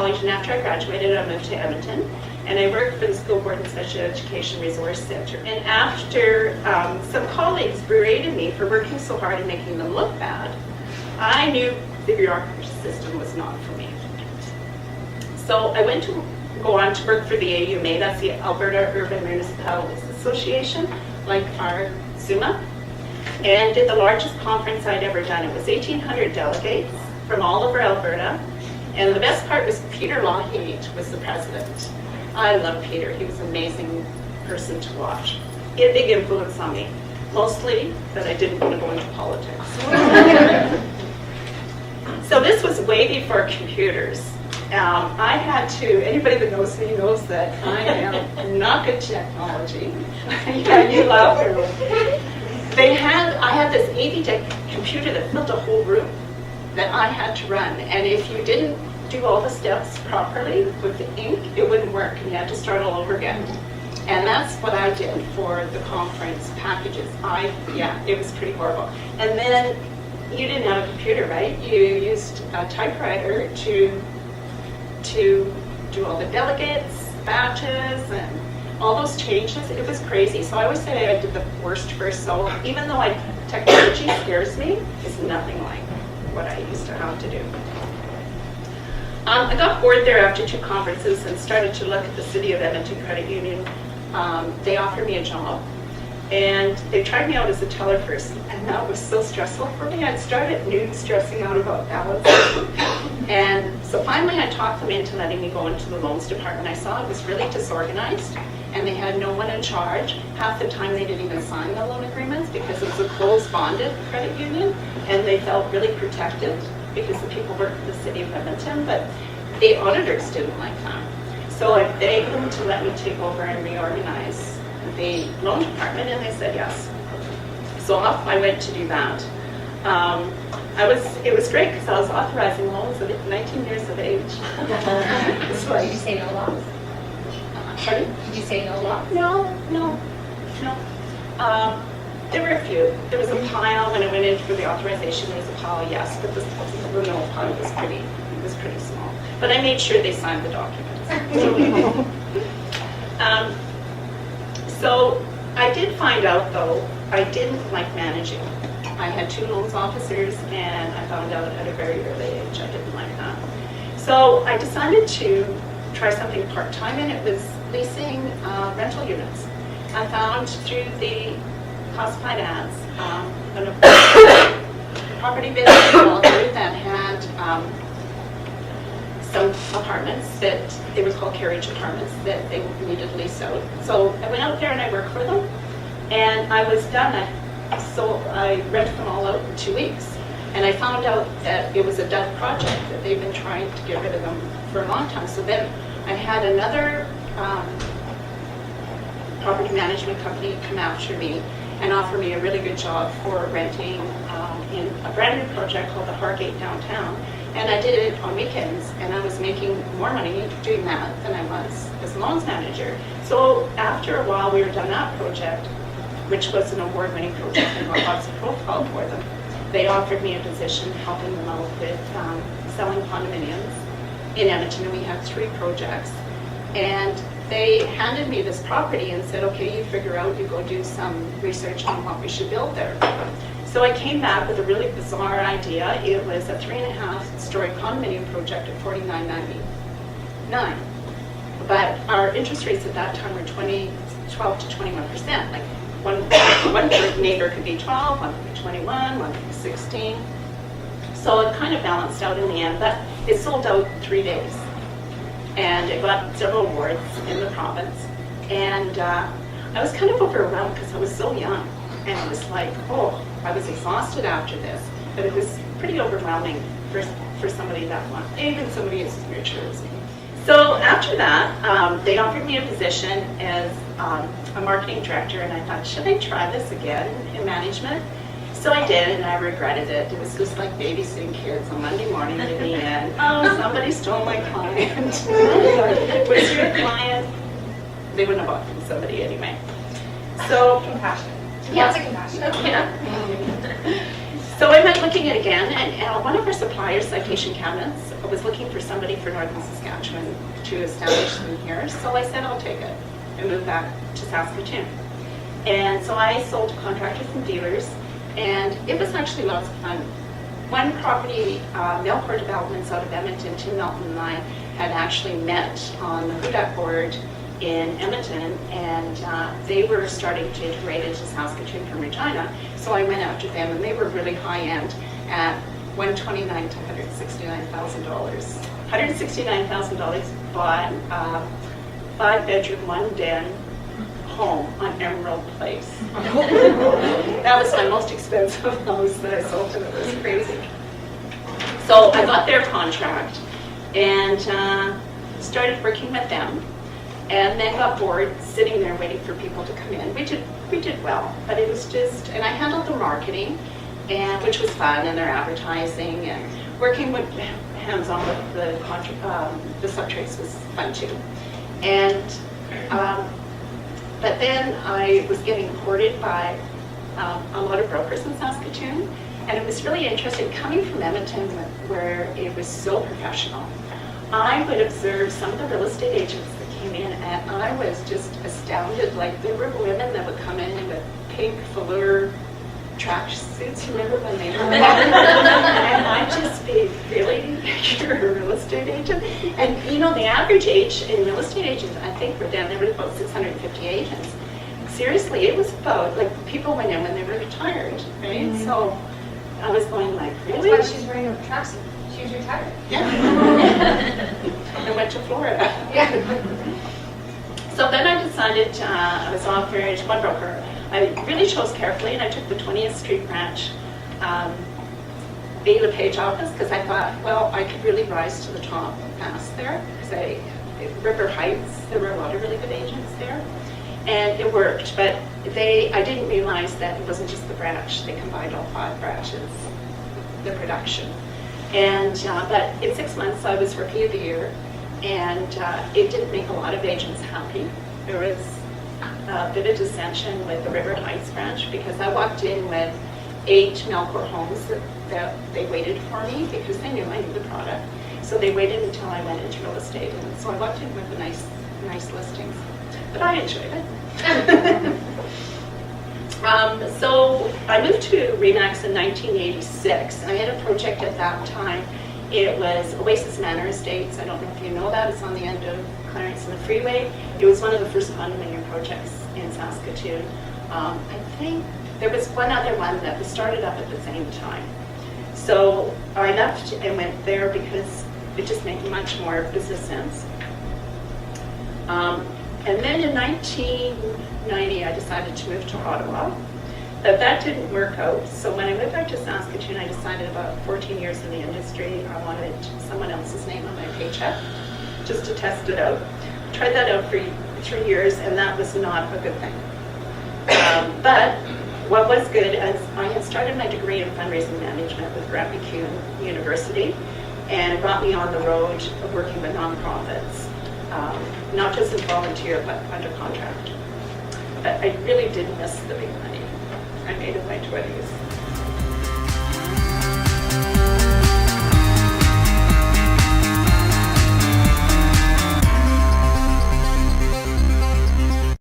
college, and after I graduated, I moved to Edmonton, and I worked for the School Board and Special Education Resource Center. And after some colleagues berated me for working so hard and making them look bad, I knew the bureaucracy system was not for me. So I went to go on to work for the AUMA, that's the Alberta Urban Municipalities Association, like our SUMA, and did the largest conference I'd ever done. It was 1,800 delegates from all over Alberta, and the best part was Peter Lougheed was the president. I love Peter. He was an amazing person to watch. He had a big influence on me, mostly that I didn't want to go into politics. So this was way before computers. I had to, anybody that knows me knows that I am not good at technology. Yeah, you laugh. I had this 80-deck computer that filled a whole room that I had to run. And if you didn't do all the steps properly with the ink, it wouldn't work and you had to start all over again. And that's what I did for the conference packages. It was pretty horrible. And then you didn't have a computer, right? You used a typewriter to do all the delegates, batches, and all those changes. It was crazy. So I always say I did the worst first. So even though technology scares me, it's nothing like what I used to have to do. I got bored there after 2 conferences and started to look at the City of Edmonton Credit Union. They offered me a job, and they tried me out as a teller first, and that was so stressful for me. I'd start at noon stressing out about balance. And so finally I talked them into letting me go into the loans department. I saw it was really disorganized, and they had no one in charge. Half the time they didn't even sign the loan agreements because it was a closed bonded credit union, and they felt really protected because the people worked for the City of Edmonton, but the auditors didn't like that. So I begged them to let me take over and reorganize the loan department, and they said yes. So off I went to do that. It was great because I was authorizing loans at 19 years of age. Did you say no loss? Pardon? Did you say no loss? No. There were a few. There was a pile when I went in for the authorization. There was a pile, yes, but the renewal pile was pretty small. But I made sure they signed the documents. So I did find out, though, I didn't like managing. I had 2 loans officers, and I found out at a very early age I didn't like that. So I decided to try something part-time, and it was leasing rental units. I found through the classified ads a property business developer that had some apartments that they were called carriage apartments that they needed to lease out. So I went out there and I worked for them, and I was done. So I rented them all out in 2 weeks, and I found out that it was a done project, that they've been trying to get rid of them for a long time. So then I had another property management company come after me and offer me a really good job for renting in a brand new project called the Hargate downtown. And I did it on weekends, and I was making more money doing that than I was as a loans manager. So after a while, we were done that project, which was an award-winning project and got lots of profile for them. They offered me a position helping them out with selling condominiums in Edmonton, and we had 3 projects. And they handed me this property and said, okay, you figure out, you go do some research on what we should build there. So I came back with a really bizarre idea. It was a 3.5-story condominium project at $49.99. But our interest rates at that time were 12 to 21%. Like one neighbor could be 12, one could be 21, one could be 16. So it kind of balanced out in the end. But it sold out in 3 days. And it got several awards in the province. And I was kind of overwhelmed because I was so young. And it was like, I was exhausted after this. But it was pretty overwhelming for somebody that one, even somebody as spiritual as me. So after that, they offered me a position as a marketing director, and I thought, should I try this again in management? So I did, and I regretted it. It was just like babysitting kids on Monday morning in the end. Oh, somebody stole my client. Was your client? They wouldn't have bought from somebody anyway. So Compassion. yeah. Lots of compassion. Yeah. So I went looking at it again, and one of our suppliers, Citation Cabinets, was looking for somebody for Northern Saskatchewan to establish them here. So I said, I'll take it and move back to Saskatoon. And so I sold to contractors and dealers, and it was actually lots of fun. One property, Melcor Developments out of Edmonton, Tim Melton and I had actually met on the Hudak board in Edmonton, and they were starting to integrate into Saskatoon from Regina. So I went after them, and they were really high-end at $129,000 to $169,000. $169,000 bought a 5-bedroom, 1-den home on Emerald Place. That was my most expensive house that I sold, and it was crazy. So I got their contract and started working with them, and then got bored sitting there waiting for people to come in. We did well, but it was just, and I handled the marketing, and which was fun, and their advertising, and working with hands-on with the subtrades was fun too. And but then I was getting courted by a lot of brokers in Saskatoon, and it was really interesting coming from Edmonton, where it was so professional. I would observe some of the real estate agents that came in, and I was just astounded. Like, there were women that would come in with pink velour track suits, remember when they were and I'd just be, really? You're a real estate agent? And you know, the average age in real estate agents, I think we're down there with about 650 agents. Seriously, it was about, like, people went in when they were retired, right? Mm-hmm. So I was going like, really? That's why she's wearing a tracksuit. She was retired. Yeah. I went to Florida. Yeah. So then I decided, I was offered one broker. I really chose carefully, and I took the 20th Street branch, Bay LePage office, because I thought, well, I could really rise to the top fast there. Because River Heights, there were a lot of really good agents there, and it worked. But I didn't realize that it wasn't just the branch; they combined all 5 branches, the production. And but in 6 months, I was Rookie of the Year, and it didn't make a lot of agents happy. There was a bit of dissension with the River Heights branch, because I walked in with 8 Melcor homes that they waited for me because they knew I knew the product. So they waited until I went into real estate, and so I walked in with the nice listings. But I enjoyed it. So I moved to Remax in 1986. I had a project at that time. It was Oasis Manor Estates. I don't know if you know that. It's on the end of Clarence and the Freeway. It was one of the first condominium projects in Saskatoon. I think there was one other one that was started up at the same time. So I left and went there because it just made much more business sense. And then in 1990, I decided to move to Ottawa. But that didn't work out. So when I moved back to Saskatoon, I decided about 14 years in the industry, I wanted someone else's name on my paycheck just to test it out. Tried that out for 3 years, and that was not a good thing. But what was good is I had started my degree in fundraising management with Grant MacEwan University, and it brought me on the road of working with nonprofits, not just as volunteer, but under contract. But I really did miss the big money. I made in my 20s.